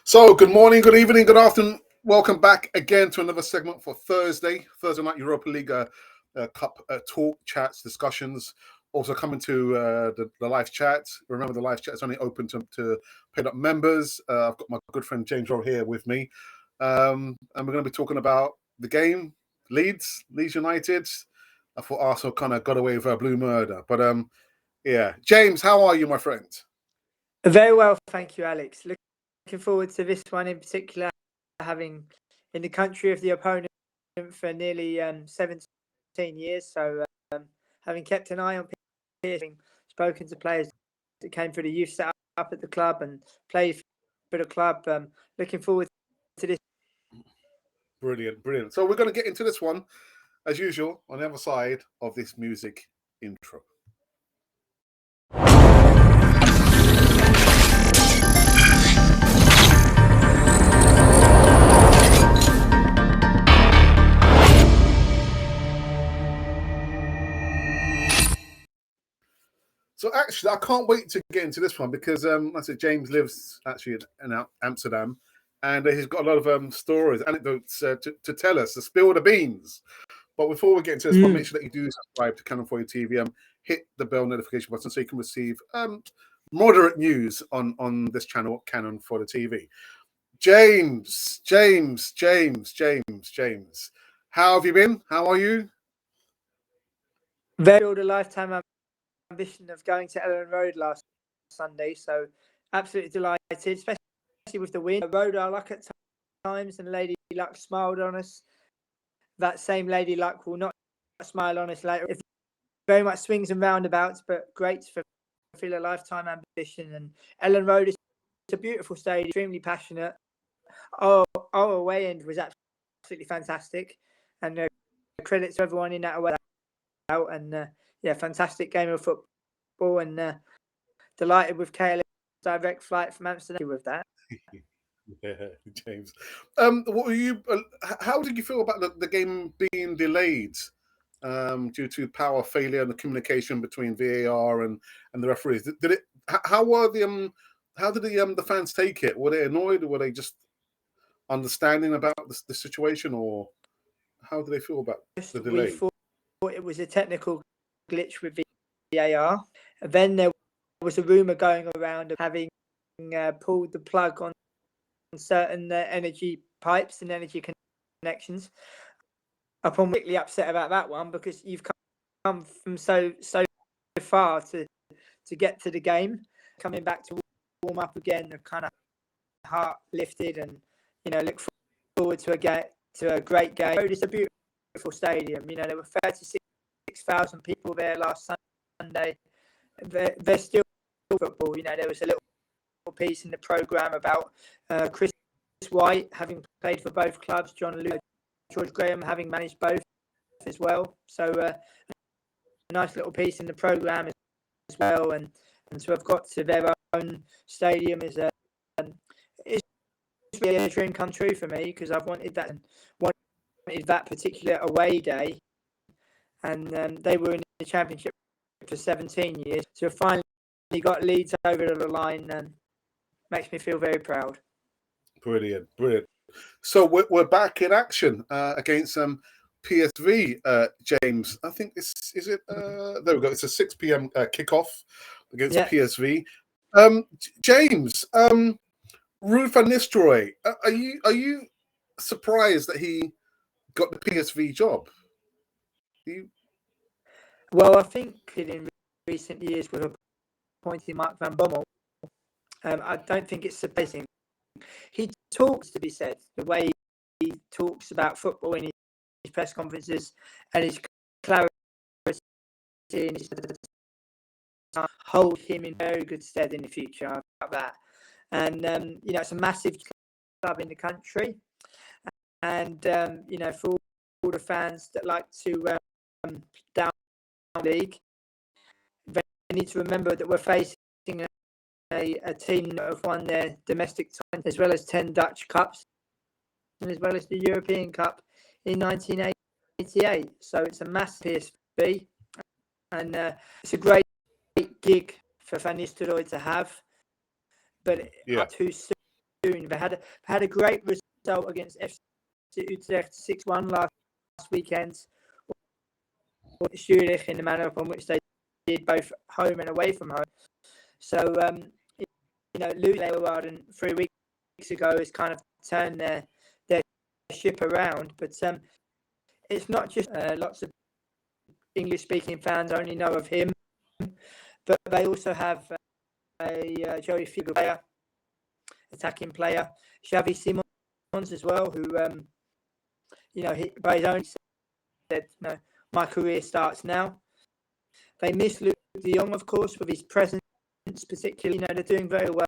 So, good morning, good evening, good afternoon. Welcome back again to another segment for Thursday night Europa League Cup talk, chats, discussions. Also coming to the live chat. Remember, the live chat is only open to paid up members. I've got my good friend James Rowe here with me. And we're going to be talking about the game, Leeds United. I thought Arsenal kind of got away with a blue murder. But yeah. James, how are you, my friend? Very well, thank you, Alex. Looking forward to this one in particular, having in the country of the opponent for nearly 17 years. So having kept an eye on PSV, having spoken to players that came through the youth set up at the club and played for the club, looking forward to this. Brilliant. So we're going to get into this one, as usual, on the other side of this music intro. So actually, I can't wait to get into this one because, like I said, James lives actually in Amsterdam, and he's got a lot of stories, anecdotes to tell us, to spill the beans. But before we get into this one, make sure that you do subscribe to Cannon for You TV. Hit the bell notification button so you can receive moderate news on this channel, Cannon for the TV. James, how have you been? How are you? Very the lifetime ambition of going to Ellen Road last Sunday, so absolutely delighted, especially with the win. Rode our luck at times, and Lady Luck smiled on us. That same Lady Luck will not smile on us later. It's very much swings and roundabouts, but great to fulfill a lifetime ambition. And Ellen Road is a beautiful stadium, extremely passionate. Our away end was absolutely fantastic, and credit to everyone in that away out. And yeah, fantastic game of football, and delighted with KLM's direct flight from Amsterdam with that. Yeah, James. What were you? How did you feel about the game being delayed due to power failure and the communication between VAR and the referees? Did it? How were the How did the fans take it? Were they annoyed, or were they just understanding about the situation, or how do they feel about the delay? We thought it was a technical glitch with VAR. Then there was a rumor going around of having pulled the plug on certain energy pipes and energy connections. I'm particularly upset about that one because you've come from so far to get to the game, coming back to warm up again, the kind of heart lifted, and look forward to a great game. It's a beautiful stadium. There were 36,000 people there last Sunday. There's still football. There was a little piece in the programme about Chris White having played for both clubs, John Lewis, George Graham having managed both as well. So a nice little piece in the programme as well, and to have got to their own stadium is it's really a dream come true for me, because I've wanted that particular away day, and they were in the Championship for 17 years. So finally got Leeds over the line, and makes me feel very proud. Brilliant. So we're back in action against PSV, James. I think is it? There we go. It's a 6 p.m. Kickoff against PSV. James, Ruud van Nistelrooy. Are you surprised that he got the PSV job? Well, I think in recent years with appointing Mark van Bommel, I don't think it's surprising. He talks, to be said, the way he talks about football in his press conferences and his clarity and his hold him in very good stead in the future about that. And it's a massive club in the country, and for all the fans that like to down the league, they need to remember that we're facing a team that have won their domestic time, as well as 10 Dutch Cups, and as well as the European Cup in 1988. So it's a massive PSV, and it's a great gig for Van Nistelrooy to have. But too soon They had a great result against FC Utrecht 6-1 last weekend. Zurich in the manner upon which they did both home and away from home. So, losing Leeuwarden 3 weeks ago has kind of turned their ship around. But it's not just lots of English-speaking fans only know of him, but they also have a Joey Figo player, attacking player, Xavi Simons as well, who, he by his own said, my career starts now. They miss Luke de Jong, of course, with his presence, particularly. They're doing very well,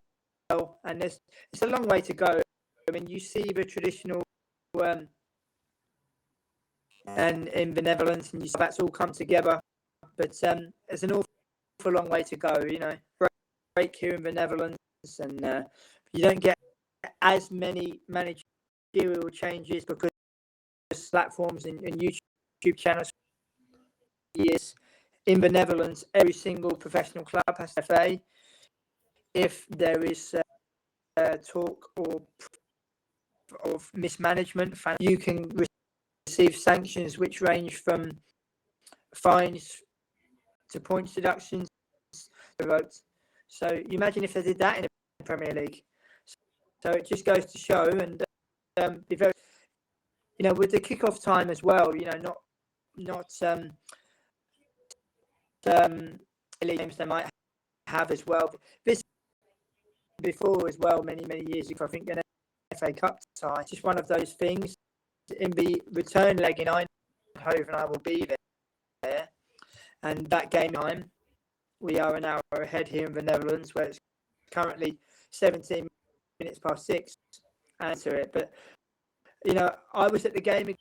and it's a long way to go. I mean, you see the traditional, and in the Netherlands, and you see that's all come together. But there's an awful long way to go. Break here in the Netherlands, and you don't get as many managerial changes because platforms and YouTube channels. Years in the Netherlands, every single professional club has to FA. If there is talk of mismanagement, you can receive sanctions which range from fines to points deductions. So you imagine if they did that in the Premier League. So it just goes to show, and be very, with the kickoff time as well. Not games they might have as well. This before as well, many years ago, I think an FA Cup tie. Just one of those things. In the return leg in Eindhoven, I will be there, and that game time, we are an hour ahead here in the Netherlands, where it's currently 17 minutes past 6. Answer it, but I was at the game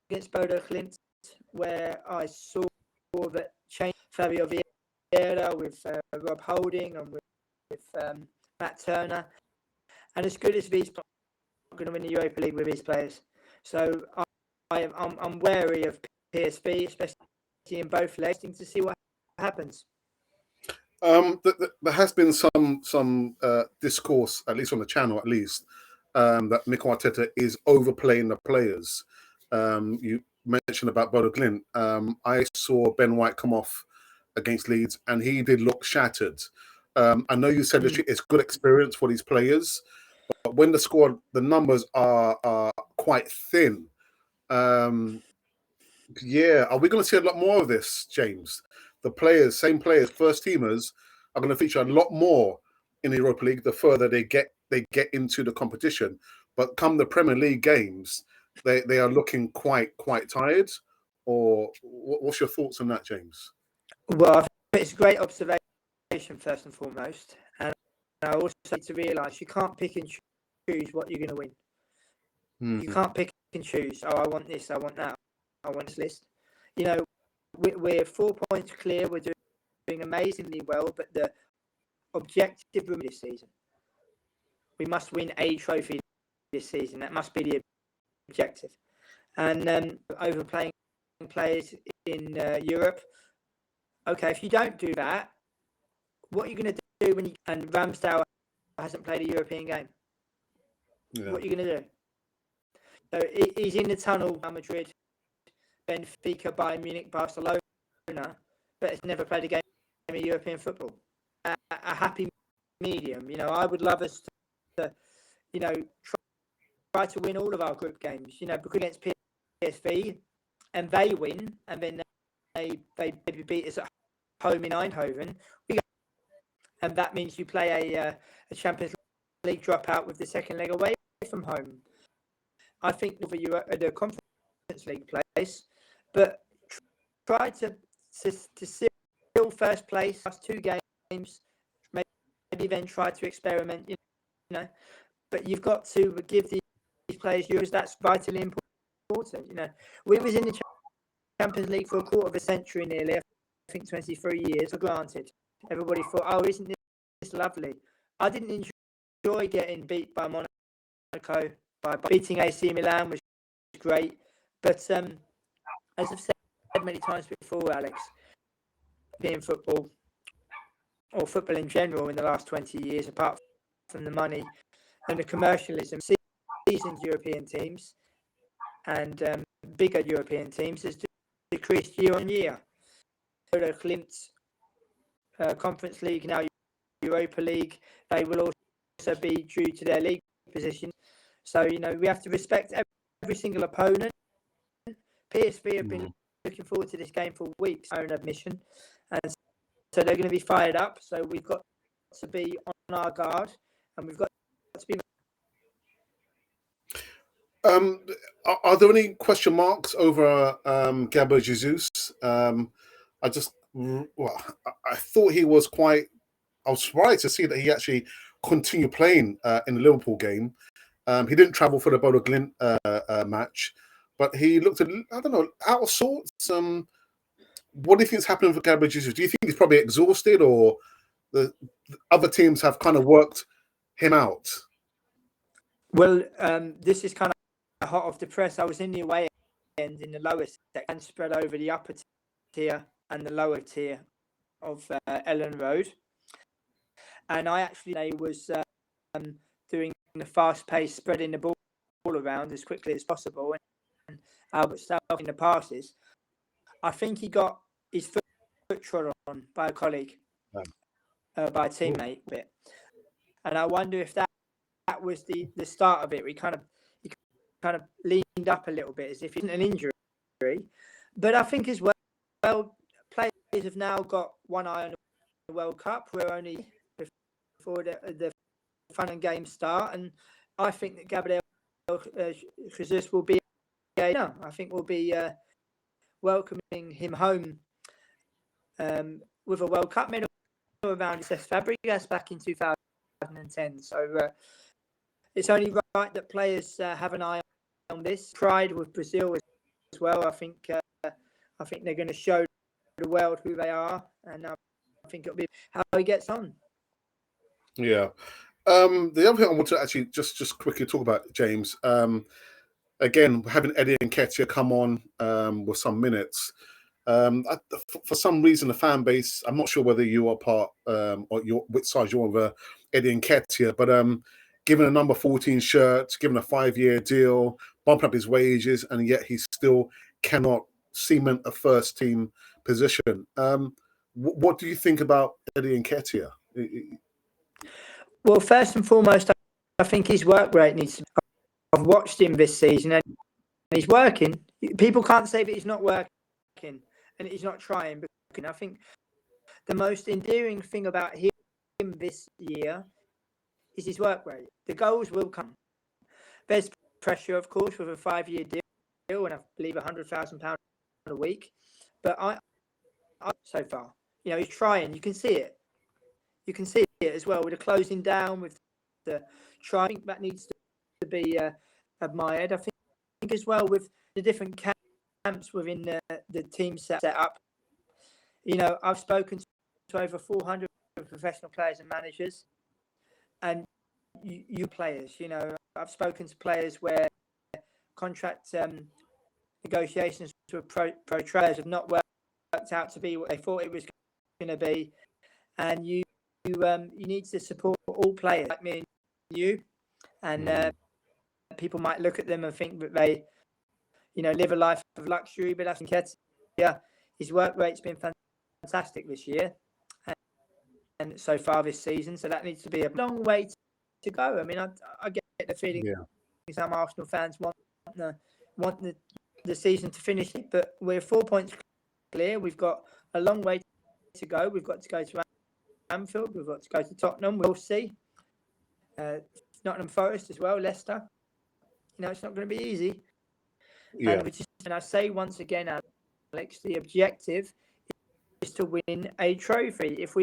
against Bodo Glimt where I saw that change Fabio Vieira with Rob Holding and with Matt Turner, and as good as these players, are going to win the Europa League with these players. So I'm wary of PSV, especially in both legs, to see what happens. There has been some discourse, at least on the channel, that Mikel Arteta is overplaying the players. You mentioned about Bodo Glimt. I saw Ben White come off against Leeds, and he did look shattered. I know you said it's good experience for these players, but when the numbers are quite thin. Are we going to see a lot more of this, James? The same players, first teamers, are going to feature a lot more in the Europa League the further they get into the competition. But come the Premier League games, they are looking quite tired. Or what's your thoughts on that, James? Well, I think it's a great observation first and foremost, and I also need to realise you can't pick and choose what you're going to win. You can't pick and choose. Oh, I want this, I want that, I want this list. We're 4 points clear. We're doing amazingly well, but the objective room this season, we must win a trophy this season. That must be the objective. And overplaying players in Europe. Okay, if you don't do that, what are you going to do and Ramsdale hasn't played a European game? Yeah. What are you going to do? So he's in the tunnel, Real Madrid, Benfica, Bayern Munich, Barcelona, but has never played a game of European football. A happy medium. I would love us to try to win all of our group games. Because against PSV, and they win, and then they maybe beat us at home in Eindhoven. And that means you play a Champions League dropout with the second leg away from home. I think the Conference League place, but try to still first place, last 2 games, maybe then try to experiment, but you've got to give these players Euros. That's vitally important. We was in the Champions League for a quarter of a century nearly, I think 23 years, for granted. Everybody thought, oh, isn't this lovely? I didn't enjoy getting beat by Monaco, by beating AC Milan was great, but as I've said many times before, Alex, being football, or football in general in the last 20 years, apart from the money, the commercialism, seasoned European teams and bigger European teams has decreased year on year. The Clint's Conference League, now Europa League, they will also be due to their league position. So, we have to respect every single opponent. PSV have been looking forward to this game for weeks, own admission. And so they're going to be fired up. So we've got to be on our guard and we've got to be. Are there any question marks over Gabriel Jesus? I thought he was I was surprised to see that he actually continued playing in the Liverpool game. He didn't travel for the Bodo Glimt match, but he looked, out of sorts. What do you think is happening for Gabriel Jesus? Do you think he's probably exhausted, or the other teams have kind of worked him out? Well, this is kind of hot off the press. I was in the away end in the lower section, spread over the upper tier and the lower tier of Ellen Road. And I actually was doing the fast pace, spreading the ball around as quickly as possible, and Albert Stowell in the passes. I think he got his foot trod on by a colleague, by a teammate. And I wonder if that was the start of it. He kind of leaned up a little bit as if it's an injury. But I think as well, players have now got one eye on the World Cup. We're only before the fun and games start, and I think that Gabriel Jesus will be. I think we'll be welcoming him home with a World Cup medal around Cesc Fabregas back in 2010. So it's only right that players have an eye on this. Pride with Brazil as well. I think they're going to show the world who they are, and I think it'll be how he gets on. Yeah. The other thing I want to actually just quickly talk about, James. Again, having Eddie Nketiah come on with some minutes. For some reason, the fan base, I'm not sure whether you are part or which side you're on Eddie Nketiah, but given a number 14 shirt, given a 5-year deal, bumping up his wages, and yet he still cannot cement a first team position. What do you think about Eddie Nketiah? Well, first and foremost, I think his work rate needs to. I've watched him this season and he's working. People can't say that he's not working and he's not trying. But I think the most endearing thing about him this year is his work rate. The goals will come. There's pressure, of course, with a 5-year deal and I believe £100,000 a week. But I so far, he's trying. You can see it. You can see it as well with the closing down, with the try. I think that needs to be admired. I think as well with the different camps within the team set up. I've spoken to over 400 professional players and managers, and you players. I've spoken to players where contract negotiations with pro players have not worked out to be what they thought it was going to be, and you need to support all players like me and you, and people might look at them and think that they, live a life of luxury, but that's Nketiah. His work rate's been fantastic this year, and so far this season. So that needs to be a long way to go. I mean, I get the feeling some Arsenal fans want the season to finish, but we're 4 points clear. We've got a long way to go. We've got to go to Anfield. We've got to go to Tottenham. We'll see. Nottingham Forest as well. Leicester. It's not going to be easy. Yeah. And I say once again, Alex, the objective is to win a trophy. If we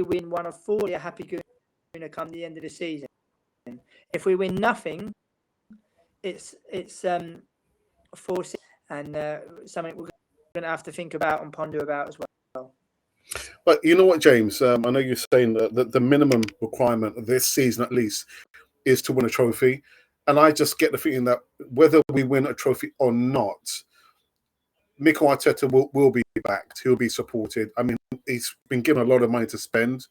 win one of 4, we're happy going to come the end of the season. If we win nothing, it's 4, and something we're going to have to think about and ponder about as well. But you know what, James? I know you're saying that the minimum requirement of this season, at least, is to win a trophy. And I just get the feeling that whether we win a trophy or not, Mikel Arteta will be backed. He'll be supported. I mean, he's been given a lot of money to spend.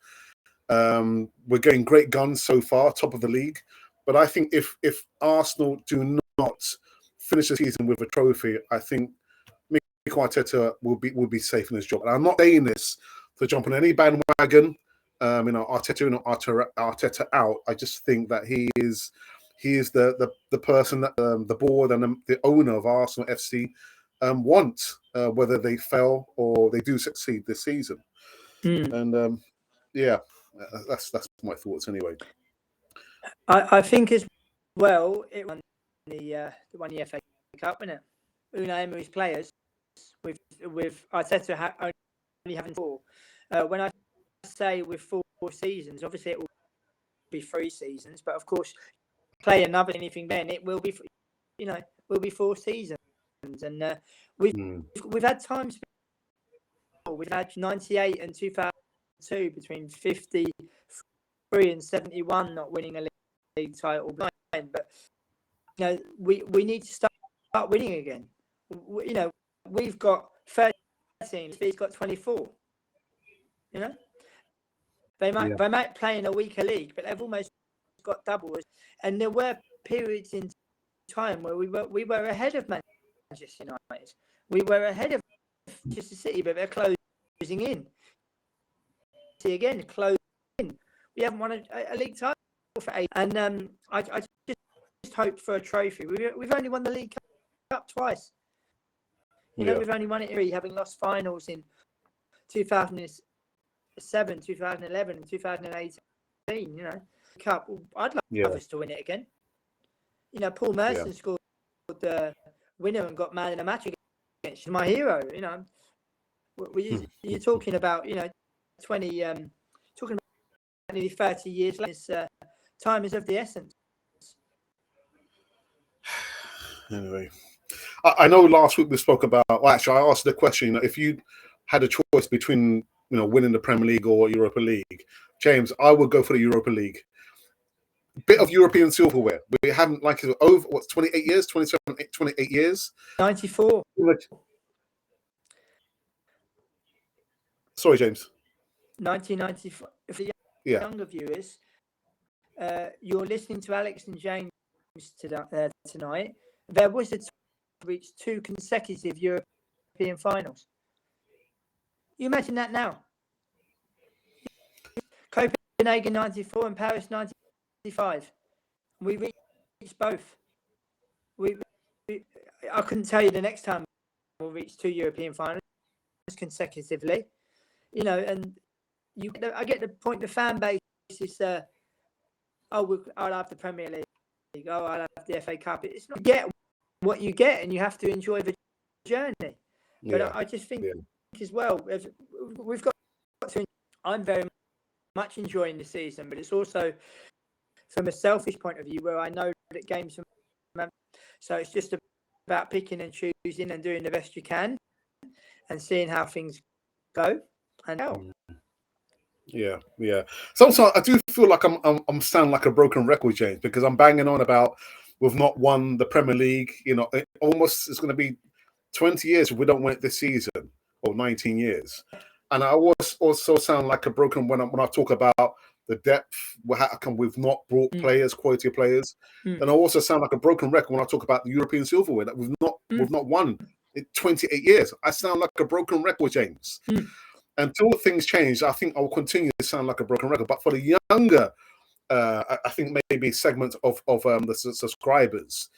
We're getting great guns so far, top of the league. But I think if Arsenal do not finish the season with a trophy, I think Mikel Arteta will be safe in his job. And I'm not saying this to jump on any bandwagon. Arteta out. I just think that he is the person that the board and the owner of Arsenal FC want, whether they fail or they do succeed this season. And that's my thoughts anyway. I think as well it won the FA Cup, isn't it? Unai Emery's players with Arteta only having 4. When I say with 4 seasons, obviously it will be 3 seasons, but of course play another anything then it will be 4 seasons. And we've had times before. We've had 98 and 2002 between 53 and 71 not winning a league title, but we need to start winning again. We've got 13, he's got 24. They might play in a weaker league, but they've almost got double. And there were periods in time where we were ahead of Manchester United. We were ahead of Manchester City, but they're closing in. See again, closing in. We haven't won a league title for 8. And I just hope for a trophy. We've only won the League Cup twice. We've only won it having lost finals in 2007, 2011, and 2018. Cup. I'd love us to win it again. Paul Merson scored the winner and got man in a match against my hero. You're talking about 20 talking about nearly 30 years later. Time is of the essence. Anyway, I know last week we spoke about. Well, actually, I asked the question: if you had a choice between winning the Premier League or Europa League, James, I would go for the Europa League. Bit of European silverware. We haven't over 28 years, 27, 28 years. 94. Sorry, James. 1994. For the younger viewers, you're listening to Alex and James tonight. There was a time to reach 2 consecutive European finals. You imagine that now? Copenhagen 94 and Paris 95. We reached both. I couldn't tell you the next time we'll reach 2 European finals consecutively. And I get the point. The fan base is, I'll have the Premier League. Oh, I'll have the FA Cup. It's not get what you get, and you have to enjoy the journey. But I just think as well, we've got to. I'm very much enjoying the season, but it's also from a selfish point of view where I know that games are, so it's just about picking and choosing and doing the best you can and seeing how things go and how. Sometimes I do feel like I'm sounding like a broken record, James, because I'm banging on about we've not won the Premier League. It's going to be 20 years if we don't win it this season, or 19 years. And I also sound like a broken when I talk about the depth. How come we've not brought quality players? And I also sound like a broken record when I talk about the European silverware that we've not won in 28 years. I sound like a broken record, James. Until things change, I think I'll continue to sound like a broken record. But for the younger, I think maybe segment of the subscribers,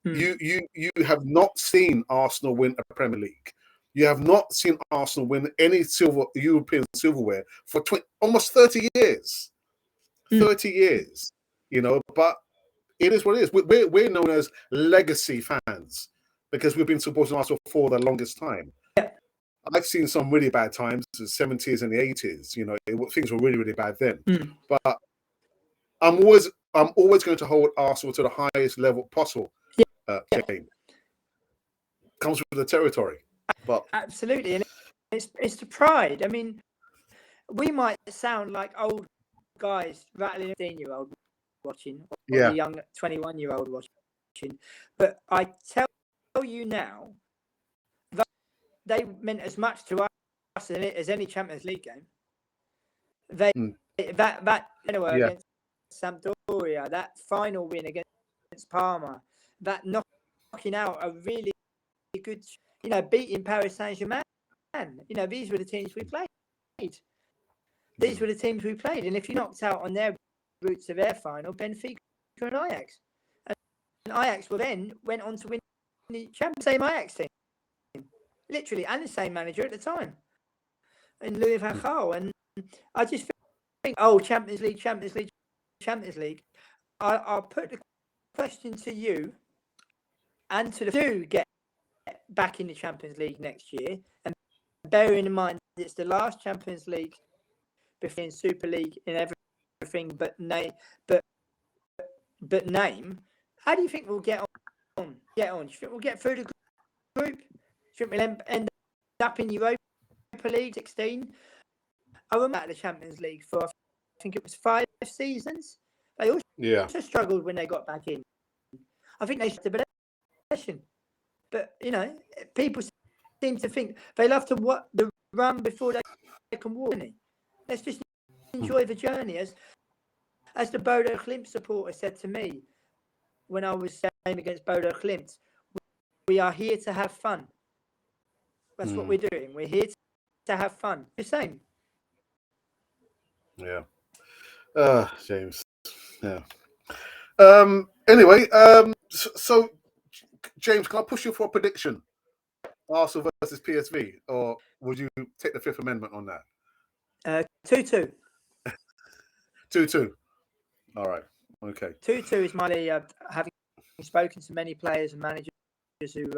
you have not seen Arsenal win a Premier League. You have not seen Arsenal win any European silverware for almost 30 years. 30 years, but it is what it is. We're known as legacy fans because we've been supporting Arsenal for the longest time. I've seen some really bad times, the 70s and the 80s. Things were really, really bad then. But I'm always going to hold Arsenal to the highest level possible. Comes with the territory. But absolutely, and it's the pride. I mean, we might sound like old guys rattling a 15-year-old watching, or a young 21-year-old watching, but I tell you now, that they meant as much to us as any Champions League game. They that against Sampdoria, Sampdoria, that final win against Parma, that knocking out a really good, beating Paris Saint-Germain. These were the teams we played. These were the teams we played. And if you knocked out on their route to their final, Benfica and Ajax. And Ajax then went on to win the same Ajax team. Literally, and the same manager at the time. And Louis van Gaal. And I just think, Champions League. I'll put the question to you and to the do get back in the Champions League next year. And bearing in mind it's the last Champions League before in Super League in everything but name. How do you think we'll get on? Do you think we'll get through the group? Do you think we'll end up in Europa League 16? I remember at the Champions League for, I think it was 5 seasons. They also struggled when they got back in. I think they should have possession. But, people seem to think they love to the run before they can walk. Let's just enjoy the journey. As the Bodo Glimt supporter said to me when I was playing against Bodo Glimt, we are here to have fun. That's what we're doing. We're here to have fun. The same. Yeah. James. Yeah. Anyway, so James, can I push you for a prediction? Arsenal versus PSV, or would you take the Fifth Amendment on that? 2-2. 2-2. All right. Okay. 2-2 is my having spoken to many players and managers who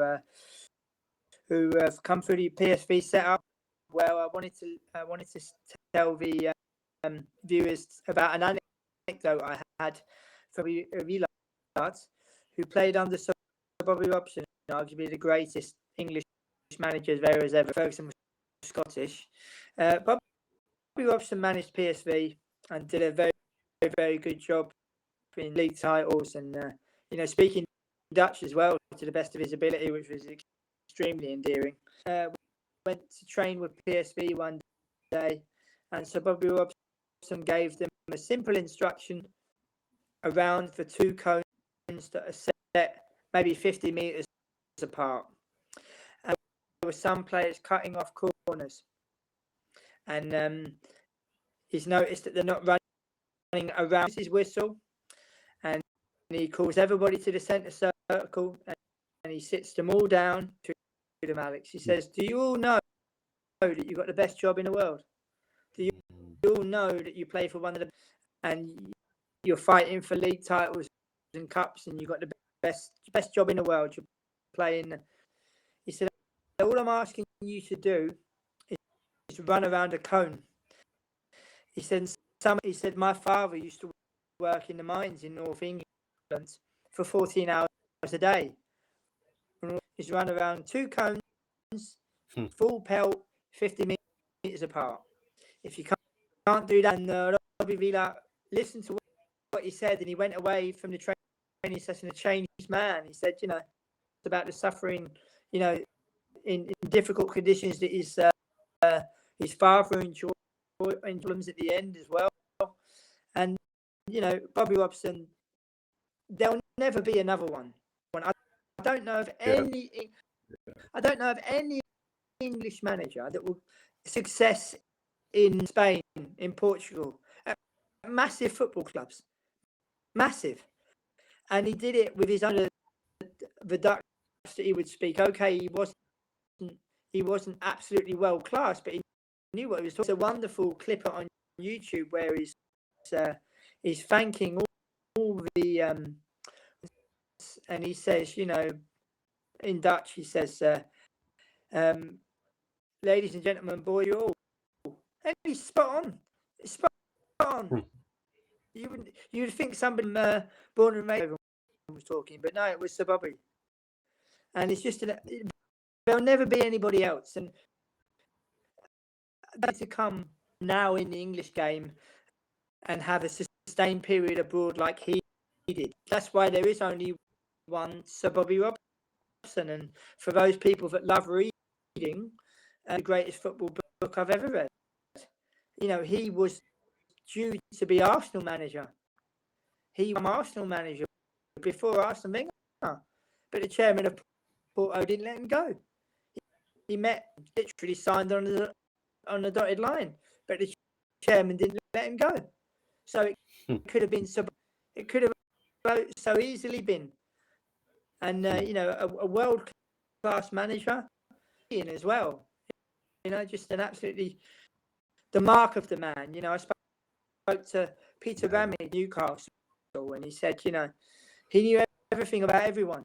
have come through the PSV setup. Well, I wanted to tell the viewers about an anecdote I had from a lad who played under Sir Bobby Robson, arguably the greatest English manager there has ever. Ferguson was Scottish. Bobby Robson managed PSV and did a very, very good job in league titles and, speaking Dutch as well to the best of his ability, which was extremely endearing. Went to train with PSV one day, and so Bobby Robson gave them a simple instruction around the 2 cones that are set maybe 50 metres apart. And there were some players cutting off corners, and he's noticed that they're not running around his whistle, and he calls everybody to the centre circle, and he sits them all down to them, Alex. He says, do you all know that you've got the best job in the world? Do you all know that you play for one of the, and you're fighting for league titles and cups, and you've got the best job in the world? You're playing. He said, all I'm asking you to do is run around a cone. He said, my father used to work in the mines in North England for 14 hours a day. He's run around 2 cones, full pelt, 50 metres apart. If you can't do that, and Robbie Villa listened to what he said, and he went away from the training session a changed man. He said, it's about the suffering, in difficult conditions that his father enjoyed problems at the end as well. And, Bobby Robson, there'll never be another one. I don't know of any English manager that will success in Spain, in Portugal, massive football clubs, massive. And he did it with his own, the Dutch that he would speak. Okay, he wasn't absolutely world class, but he knew what he was talking. It's a wonderful clip on YouTube where he's thanking all the and he says, in Dutch, he says, ladies and gentlemen, boy, you're all. And he's spot on. You'd think somebody born and raised was talking, but no, it was Sir Bobby. And it's just there'll never be anybody else. And that's to come now in the English game and have a sustained period abroad like he did. That's why there is only one Sir Bobby Robson. And for those people that love reading, the greatest football book I've ever read. He was due to be Arsenal manager. He was Arsenal manager before Arsene Wenger, but the chairman of Porto didn't let him go. He literally signed on the dotted line, but the chairman didn't let him go. So it could have been so easily been, and a world class manager as well. Just an absolutely the mark of the man. I spoke to Peter Ramey at Newcastle, and he said, he knew everything about everyone,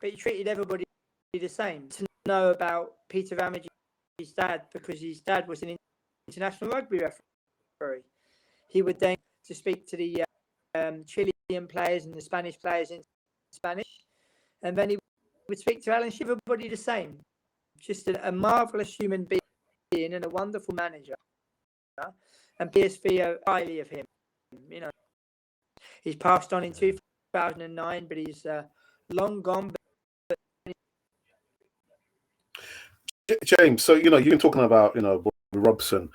but he treated everybody the same. To know about Peter Ramey's dad, because his dad was an international rugby referee, he would then to speak to the Chilean players and the Spanish players in Spanish, and then he would speak to Alan Shearer, everybody the same. Just a marvellous human being and a wonderful manager. And PSV are highly of him. He's passed on in 2009, but he's long gone. James, so you've been talking about Bobby Robson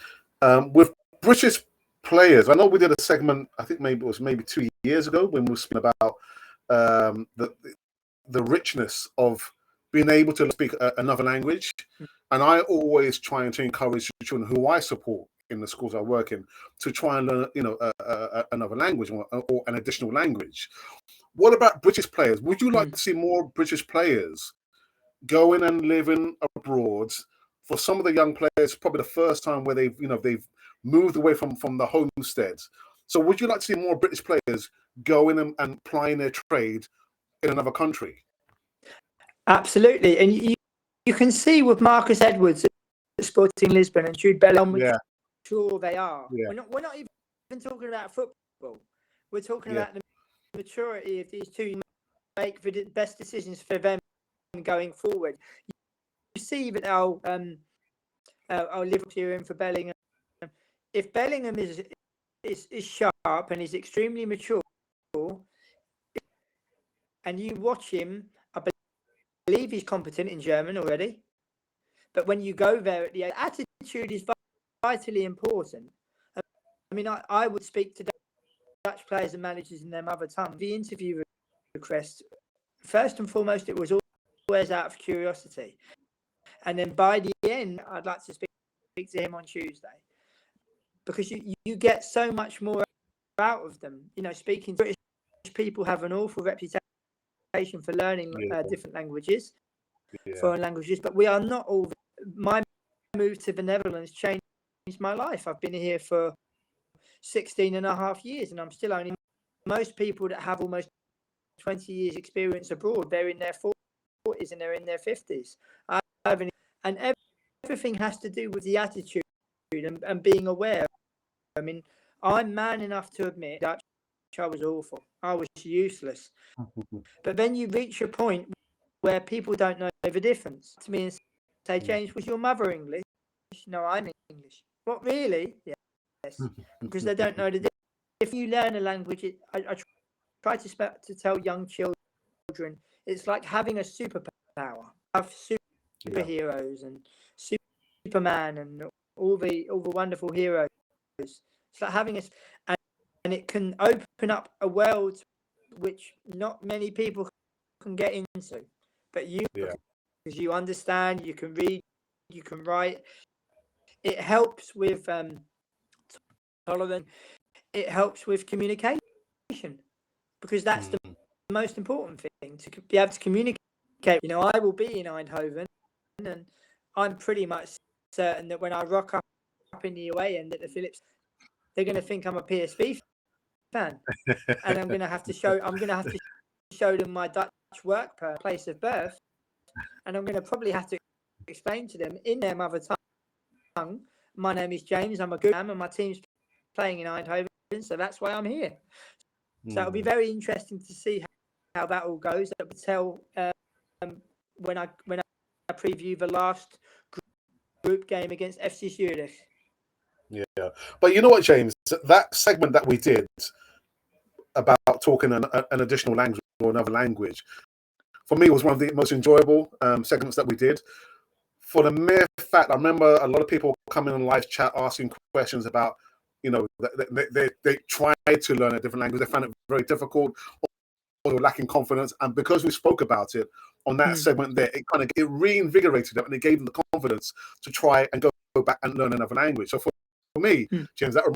with British players. I know we did a segment. I think maybe it was 2 years ago when we were speaking about the richness of being able to speak another language. And I always try to encourage children who I support in the schools I work in to try and learn, another language or an additional language. What about British players? Would you like to see more British players going and living abroad? For some of the young players, probably the first time where they've moved away from the homestead. So would you like to see more British players going and plying their trade in another country? Absolutely. And you can see with Marcus Edwards at Sporting Lisbon and Jude Bellingham, sure they are. Yeah. We're not even talking about football. We're talking about the maturity of these two make the best decisions for them going forward. You see that our Liverpool in for Bellingham. If Bellingham is sharp and is extremely mature, and you watch him, I believe he's competent in German already. But when you go there, the attitude is vitally important. I mean, I would speak to Dutch players and managers in their mother tongue. The interview request, first and foremost, it was always out of curiosity. And then by the end, I'd like to speak to him on Tuesday. Because you get so much more out of them. Speaking to British people have an awful reputation for learning different languages, foreign languages, but we are not all. My move to the Netherlands changed my life. I've been here for 16 and a half years, and I'm still only. Most people that have almost 20 years experience abroad, they're in their 40s and they're in their 50s. And everything has to do with the attitude and being aware. I mean, I'm man enough to admit that I was awful. I was useless. But then you reach a point where people don't know the difference. To me and say, James, was your mother English? No, I'm English. What, really? Yes. Because they don't know the difference. If you learn a language, I try to tell young children, it's like having a superpower. Have superheroes and Superman and all the wonderful heroes. It's like having and it can open up a world which not many people can get into, but because you understand, you can read, you can write. It helps with tolerance. It helps with communication, because that's the most important thing, to be able to communicate. I will be in Eindhoven, and I'm pretty much certain that when I rock up in the away end at the Philips, they're going to think I'm a PSV fan, and I'm going to have to show them my Dutch work place of birth, and I'm going to probably have to explain to them in their mother tongue, my name is James, I'm a good man, and my team's playing in Eindhoven, so that's why I'm here. So it'll be very interesting to see how that all goes. I will tell when I preview the last group game against FC Zurich. Yeah, but you know what, James? That segment that we did about talking an additional language or another language, for me, was one of the most enjoyable segments that we did. For the mere fact, I remember a lot of people coming on live chat asking questions about they tried to learn a different language. They found it very difficult, or they were lacking confidence. And because we spoke about it on that segment there, it reinvigorated them, and it gave them the confidence to try and go back and learn another language. So for me, James, that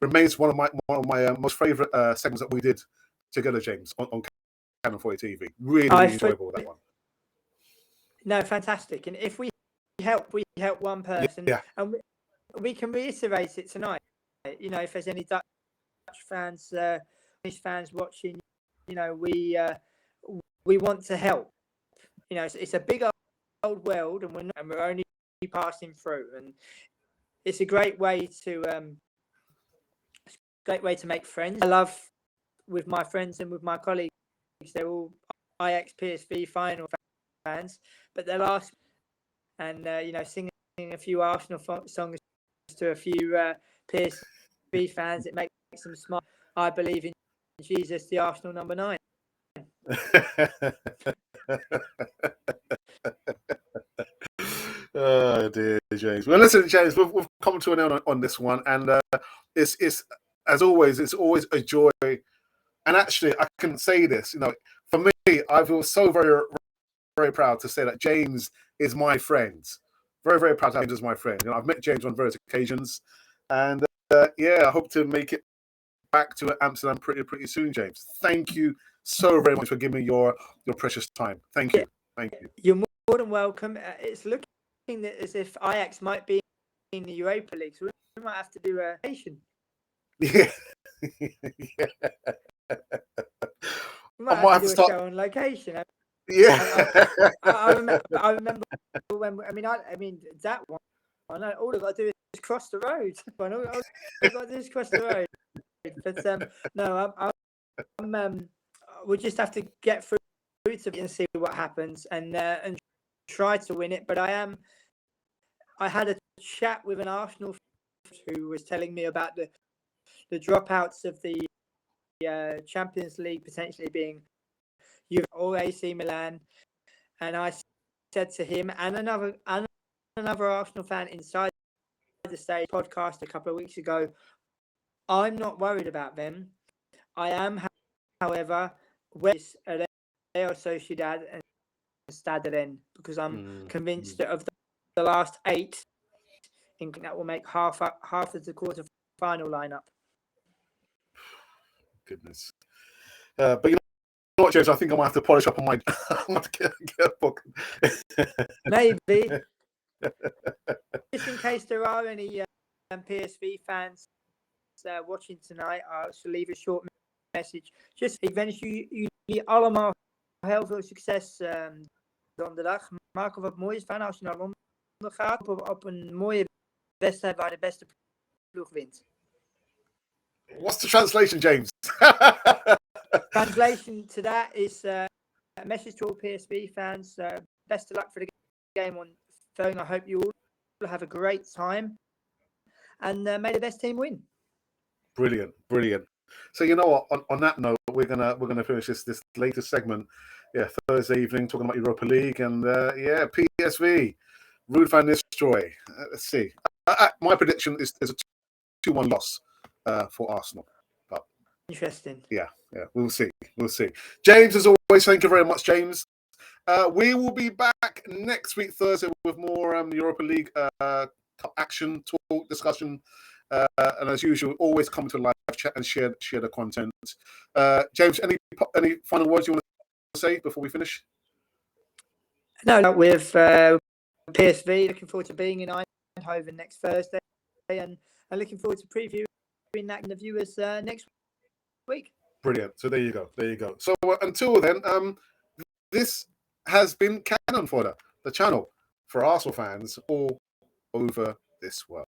remains one of my most favorite segments that we did together, James, on Canon 40 TV. Really enjoyable, that one. No, fantastic. And if we help one person, and we can reiterate it tonight. If there's any Dutch fans, English fans watching, we want to help. It's a big old world, and we're only passing through, and it's a great way to make friends. I love with my friends and with my colleagues. They're all Ajax PSV final fans, but they'll ask, and singing a few Arsenal songs to a few PSV fans, it makes them smile. I believe in Jesus, the Arsenal number 9. Oh dear, James. Well, listen, James, we've come to an end on this one, and it's as always, it's always a joy. And actually, I can say this, for me, I feel so very, very proud to say that James is my friend. Very, very proud that James is my friend. I've met James on various occasions, and I hope to make it back to Amsterdam pretty soon, James. Thank you so very much for giving me your precious time. Thank you. Thank you. You're more than welcome. It's looking as if Ajax might be in the Europa League, so we might have to do a station. Yeah. We might have to do a show on location. Yeah. I remember when that one. All I've got to do is cross the road. All I've got to do is cross the road. But no, we'll just have to get through to it and see what happens, and try to win it. But I had a chat with an Arsenal fan who was telling me about the dropouts of the Champions League potentially being Juve or AC Milan, and I said to him and another Arsenal fan inside the Stage podcast a couple of weeks ago, I'm not worried about them. I am, however, with Real Sociedad and Stade Rennes, because I'm convinced that of the last 8, that will make half of the quarter final lineup. Goodness. But you know what, James? I think I might have to polish up on my get a book. Maybe. Just in case there are any PSV fans watching tonight, I shall leave a short message. Ik wens jullie allemaal heel veel succes donderdag. Maak er wat moois van als je naar Londen gaat. Op een mooie wedstrijd waar de beste ploeg wint. What's the translation, James? Translation to that is a message to all PSV fans. Best of luck for the game on phone. I hope you all have a great time, and may the best team win. Brilliant. So you know what? On that note, we're gonna finish this latest segment. Thursday evening, talking about Europa League, and PSV, Ruud van Nistelrooy. Let's see. My prediction is a 2-1 loss for Arsenal. But interesting. Yeah, we'll see. James, as always, thank you very much, James. We will be back next week, Thursday, with more Europa League action, talk, discussion. And as usual, always come to live chat and share the content. James, any final words you want to say before we finish? No, with PSV, looking forward to being in Eindhoven next Thursday, and looking forward to previewing that in the viewers next week. Brilliant. So there you go. So until then, this has been Canon Fodder, the channel for Arsenal fans all over this world.